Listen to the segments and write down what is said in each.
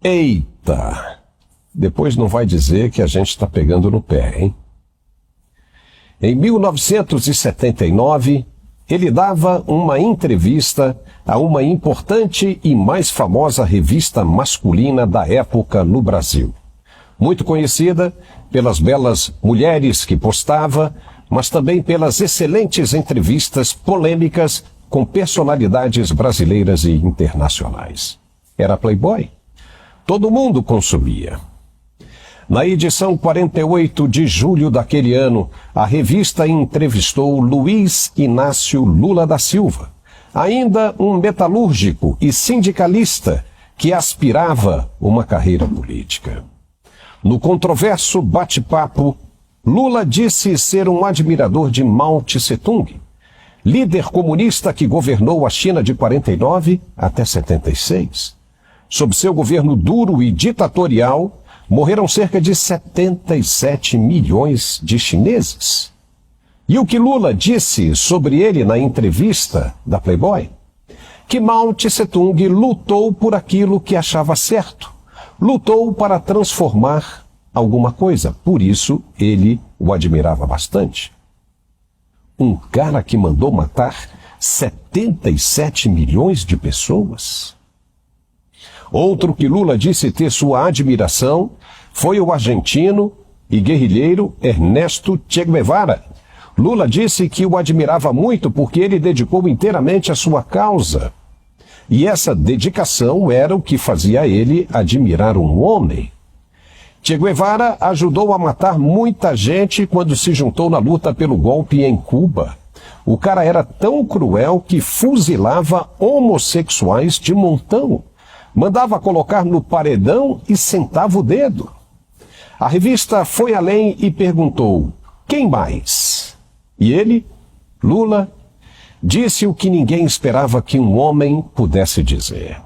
Eita! Depois não vai dizer que a gente está pegando no pé, hein? Em 1979, ele dava uma entrevista a uma importante e mais famosa revista masculina da época no Brasil. Muito conhecida pelas belas mulheres que postava, mas também pelas excelentes entrevistas polêmicas com personalidades brasileiras e internacionais. Era Playboy. Todo mundo consumia. Na edição 48 de julho daquele ano, a revista entrevistou Luiz Inácio Lula da Silva, ainda um metalúrgico e sindicalista que aspirava uma carreira política. No controverso bate-papo, Lula disse ser um admirador de Mao Tse-tung, líder comunista que governou a China de 49 até 76. Sob seu governo duro e ditatorial, morreram cerca de 77 milhões de chineses. E o que Lula disse sobre ele na entrevista da Playboy? Que Mao Tse-tung lutou por aquilo que achava certo. Lutou para transformar alguma coisa. Por isso, ele o admirava bastante. Um cara que mandou matar 77 milhões de pessoas? Outro que Lula disse ter sua admiração foi o argentino e guerrilheiro Ernesto Che Guevara. Lula disse que o admirava muito porque ele dedicou inteiramente a sua causa. E essa dedicação era o que fazia ele admirar um homem. Che Guevara ajudou a matar muita gente quando se juntou na luta pelo golpe em Cuba. O cara era tão cruel que fuzilava homossexuais de montão. Mandava colocar no paredão e sentava o dedo. A revista foi além e perguntou: quem mais? E ele, Lula, disse o que ninguém esperava que um homem pudesse dizer.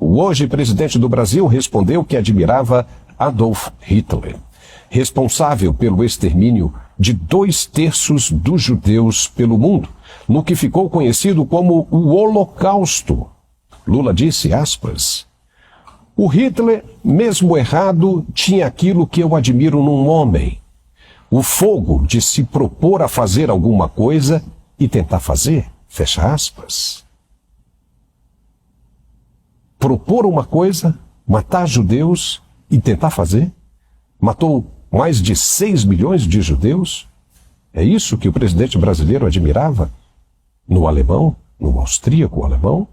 O hoje presidente do Brasil respondeu que admirava Adolf Hitler, responsável pelo extermínio de 2/3 dos judeus pelo mundo, no que ficou conhecido como o Holocausto. Lula disse, aspas, o Hitler, mesmo errado, tinha aquilo que eu admiro num homem. O fogo de se propor a fazer alguma coisa e tentar fazer. Fecha aspas. Propor uma coisa, matar judeus e tentar fazer? Matou mais de 6 milhões de judeus? É isso que o presidente brasileiro admirava? No alemão? No austríaco alemão?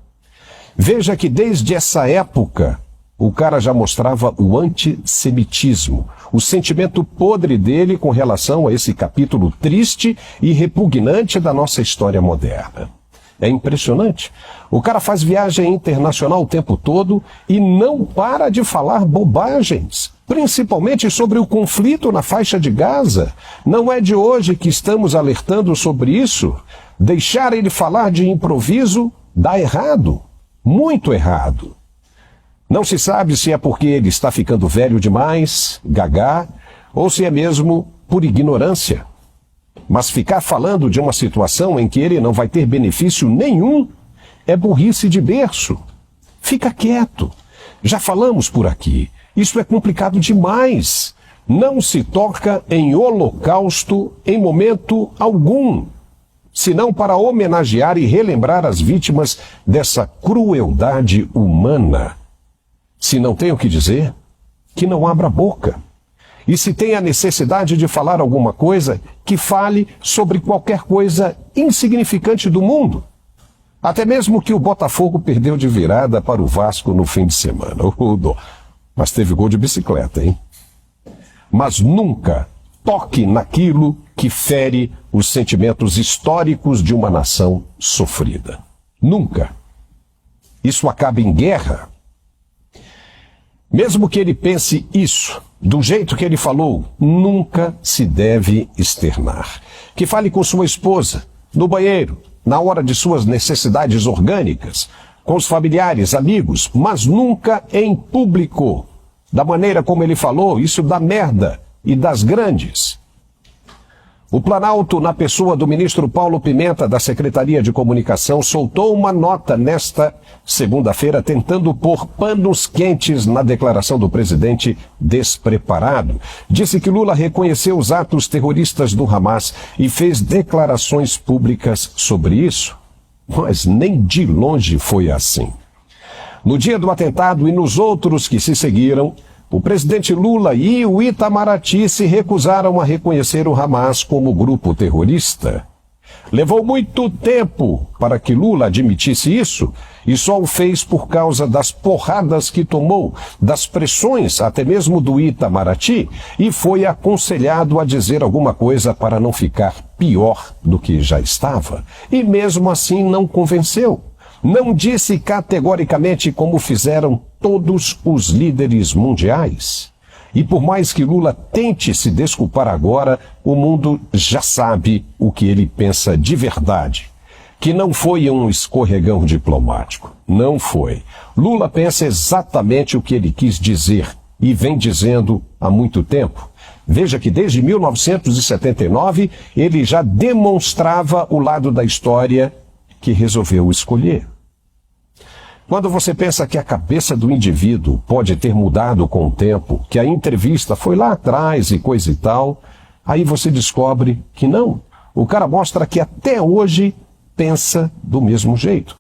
Veja que desde essa época, o cara já mostrava o antissemitismo, o sentimento podre dele com relação a esse capítulo triste e repugnante da nossa história moderna. É impressionante. O cara faz viagem internacional o tempo todo e não para de falar bobagens, principalmente sobre o conflito na faixa de Gaza. Não é de hoje que estamos alertando sobre isso. Deixar ele falar de improviso dá errado, muito errado. Não se sabe se é porque ele está ficando velho demais, gagá, ou se é mesmo por ignorância. Mas ficar falando de uma situação em que ele não vai ter benefício nenhum é burrice de berço. Fica quieto. Já falamos por aqui. Isso é complicado demais. Não se toca em holocausto em momento algum, senão para homenagear e relembrar as vítimas dessa crueldade humana. Se não tem o que dizer, que não abra a boca. E se tem a necessidade de falar alguma coisa, que fale sobre qualquer coisa insignificante do mundo. Até mesmo que o Botafogo perdeu de virada para o Vasco no fim de semana. Mas teve gol de bicicleta, hein? Mas nunca toque naquilo que fere os sentimentos históricos de uma nação sofrida. Nunca. Isso acaba em guerra. Mesmo que ele pense isso, do jeito que ele falou, nunca se deve externar. Que fale com sua esposa, no banheiro, na hora de suas necessidades orgânicas, com os familiares, amigos, mas nunca em público. Da maneira como ele falou, isso dá merda e das grandes. O Planalto, na pessoa do ministro Paulo Pimenta, da Secretaria de Comunicação, soltou uma nota nesta segunda-feira tentando pôr panos quentes na declaração do presidente despreparado. Disse que Lula reconheceu os atos terroristas do Hamas e fez declarações públicas sobre isso. Mas nem de longe foi assim. No dia do atentado e nos outros que se seguiram, o presidente Lula e o Itamaraty se recusaram a reconhecer o Hamas como grupo terrorista. Levou muito tempo para que Lula admitisse isso e só o fez por causa das porradas que tomou, das pressões até mesmo do Itamaraty, e foi aconselhado a dizer alguma coisa para não ficar pior do que já estava. E mesmo assim não convenceu. Não disse categoricamente como fizeram todos os líderes mundiais. E por mais que Lula tente se desculpar agora, o mundo já sabe o que ele pensa de verdade. Que não foi um escorregão diplomático. Não foi. Lula pensa exatamente o que ele quis dizer e vem dizendo há muito tempo. Veja que desde 1979 ele já demonstrava o lado da história que resolveu escolher. Quando você pensa que a cabeça do indivíduo pode ter mudado com o tempo, que a entrevista foi lá atrás e coisa e tal, aí você descobre que não. O cara mostra que até hoje pensa do mesmo jeito.